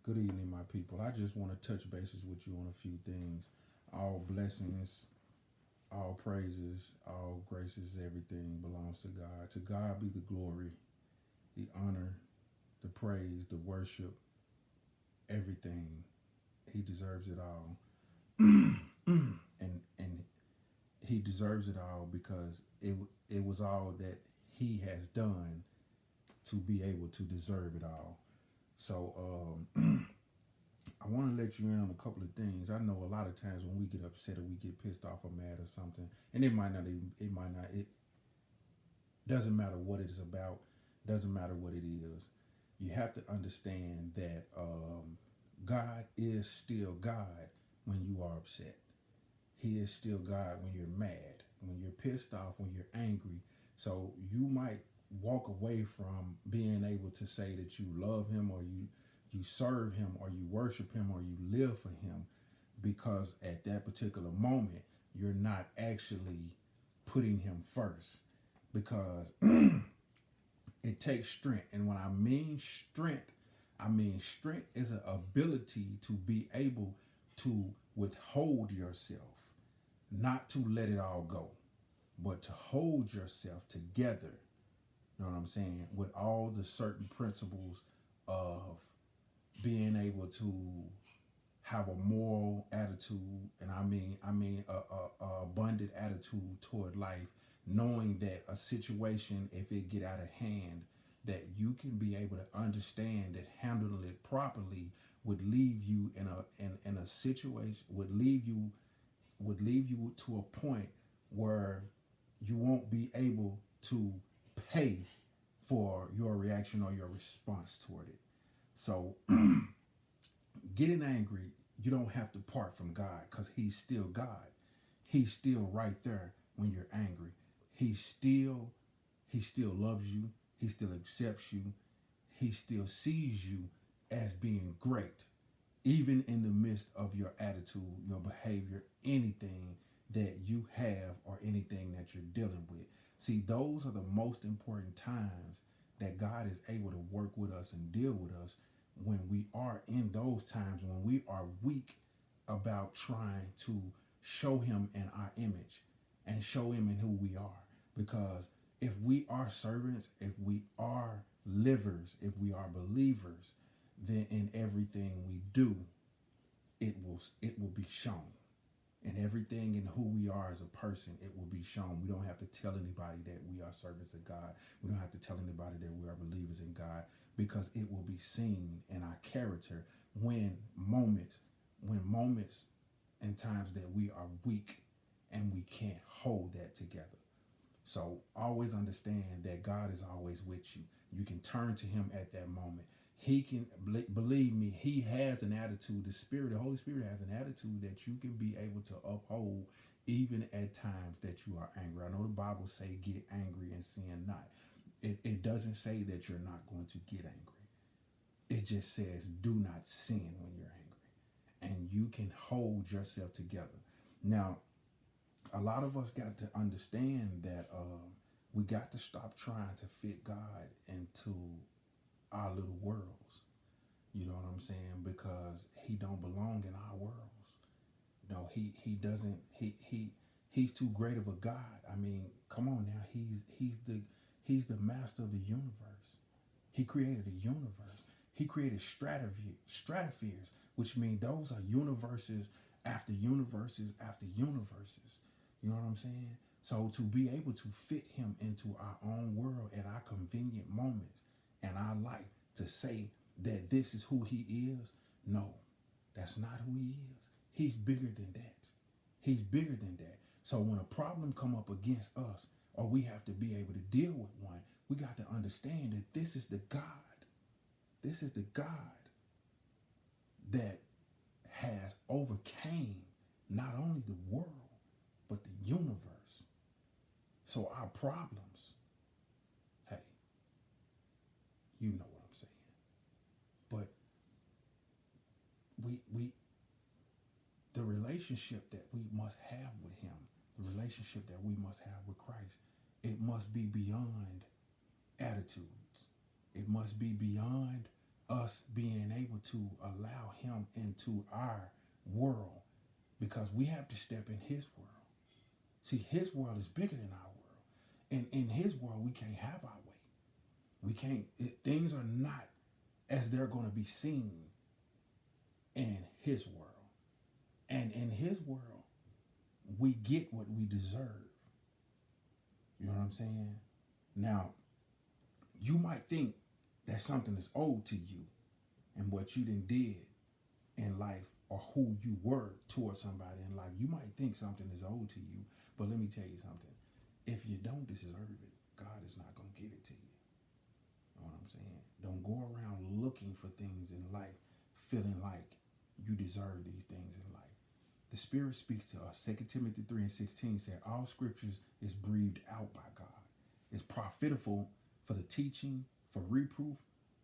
Good evening, my people. I just want to touch bases with you on a few things. All blessings, all praises, all graces, everything belongs to God. To God be the glory, the honor, the praise, the worship, everything. He deserves it all. And he deserves it all because it was all that he has done to be able to deserve it all. So I want to let you in on a couple of things. I know a lot of times when we get upset or we get pissed off or mad or something, and it doesn't matter what it is about, doesn't matter what it is. You have to understand that God is still God when you are upset. He is still God when you're mad, when you're pissed off, when you're angry. So you might walk away from being able to say that you love him or you serve him or you worship him or you live for him because at that particular moment you're not actually putting him first because it takes strength. And when I mean strength is an ability to be able to withhold yourself, not to let it all go, but to hold yourself together. You know what I'm saying? With all the certain principles of being able to have a moral attitude, and a abundant attitude toward life, knowing that a situation, if it get out of hand, that you can be able to understand that handling it properly would leave you in a situation would leave you to a point where you won't be able to pay for your reaction or your response toward it. So getting angry, you don't have to part from God because he's still God. He's still right there when you're angry. He still loves you. He still accepts you. He still sees you as being great, even in the midst of your attitude, your behavior, anything that you have or anything that you're dealing with. See, those are the most important times that God is able to work with us and deal with us when we are in those times when we are weak about trying to show him in our image and show him in who we are. Because if we are servants, if we are livers, if we are believers, then in everything we do, it will be shown. And everything in who we are as a person, it will be shown. We don't have to tell anybody that we are servants of God. We don't have to tell anybody that we are believers in God because it will be seen in our character when moments and times that we are weak and we can't hold that together. So always understand that God is always with you. You can turn to him at that moment. He can believe me, he has an attitude. The Holy Spirit has an attitude that you can be able to uphold even at times that you are angry. I know the Bible say get angry and sin not. It doesn't say that you're not going to get angry. It just says do not sin when you're angry. And you can hold yourself together. Now, a lot of us got to understand that we got to stop trying to fit God into our little worlds. You know what I'm saying? Because he don't belong in our worlds. No, he doesn't. He's too great of a God. I mean, come on now. He's the master of the universe. He created a universe. He created stratospheres, which mean those are universes after universes after universes. You know what I'm saying? So to be able to fit him into our own world at our convenient moments and our life to say that this is who he is, no, that's not who he is. He's bigger than that. He's bigger than that. So when a problem come up against us or we have to be able to deal with one, we got to understand that this is the God. This is the God that has overcame not only the world, but the universe. So our problems, hey, you know what I'm saying. But we the relationship that we must have with him, the relationship that we must have with Christ, it must be beyond attitudes. It must be beyond us us being able to allow him into our world, because we have to step in his world. See, his world is bigger than our world. And in his world, we can't have our way. We can't, things are not as they're going to be seen in his world. And in his world, we get what we deserve. You know what I'm saying? Now, you might think that something is owed to you and what you done did in life, or who you were towards somebody in life. You might think something is owed to you, but let me tell you something. If you don't deserve it, God is not going to give it to you. You know what I'm saying? Don't go around looking for things in life, feeling like you deserve these things in life. The Spirit speaks to us. 2 Timothy 3:16 said, all scriptures is breathed out by God. It's profitable for the teaching, for reproof,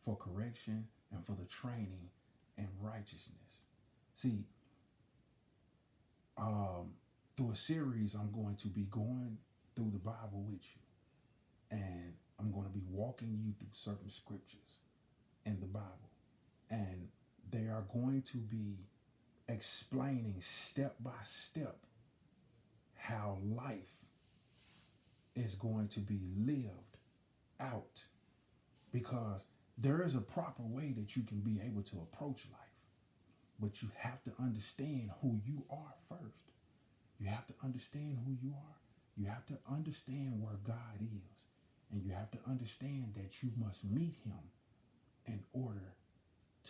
for correction, and for the training in righteousness. See, through a series, I'm going to be going through the Bible with you. And I'm going to be walking you through certain scriptures in the Bible. And they are going to be explaining step by step how life is going to be lived out. Because there is a proper way that you can be able to approach life. But you have to understand who you are first. You have to understand who you are. You have to understand where God is. And you have to understand that you must meet him in order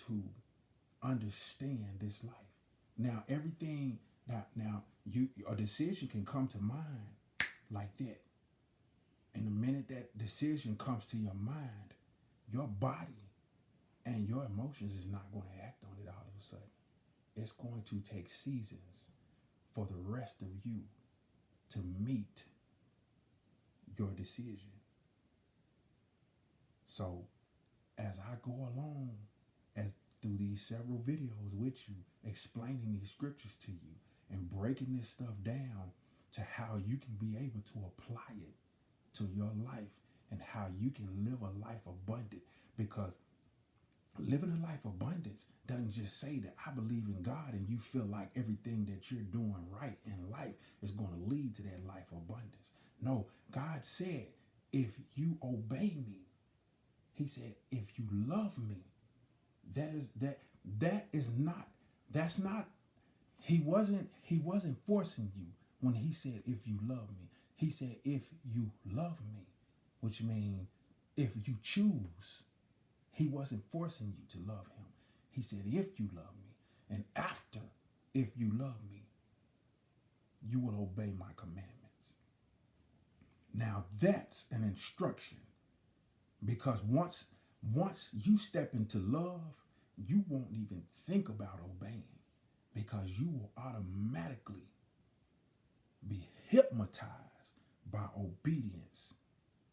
to understand this life. Now, a decision can come to mind like that. And the minute that decision comes to your mind, your body and your emotions is not going to act on it all of a sudden. It's going to take seasons for the rest of you to meet your decision. So as I go along through these several videos with you, explaining these scriptures to you and breaking this stuff down to how you can be able to apply it to your life and how you can live a life abundant. Because living a life abundance doesn't just say that I believe in God and you feel like everything that you're doing right in life is going to lead to that life abundance. No, God said, if you obey me, he said, if you love me, he wasn't forcing you when he said, if you love me. He said, if you love me, which means if you choose. He wasn't forcing you to love him. He said, if you love me, and after, if you love me, you will obey my commandments. Now that's an instruction, because once you step into love, you won't even think about obeying, because you will automatically be hypnotized by obedience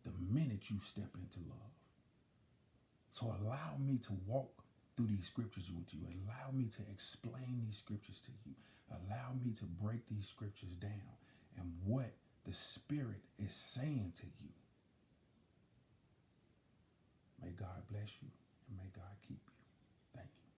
the minute you step into love. So allow me to walk through these scriptures with you. Allow me to explain these scriptures to you. Allow me to break these scriptures down and what the Spirit is saying to you. May God bless you and may God keep you.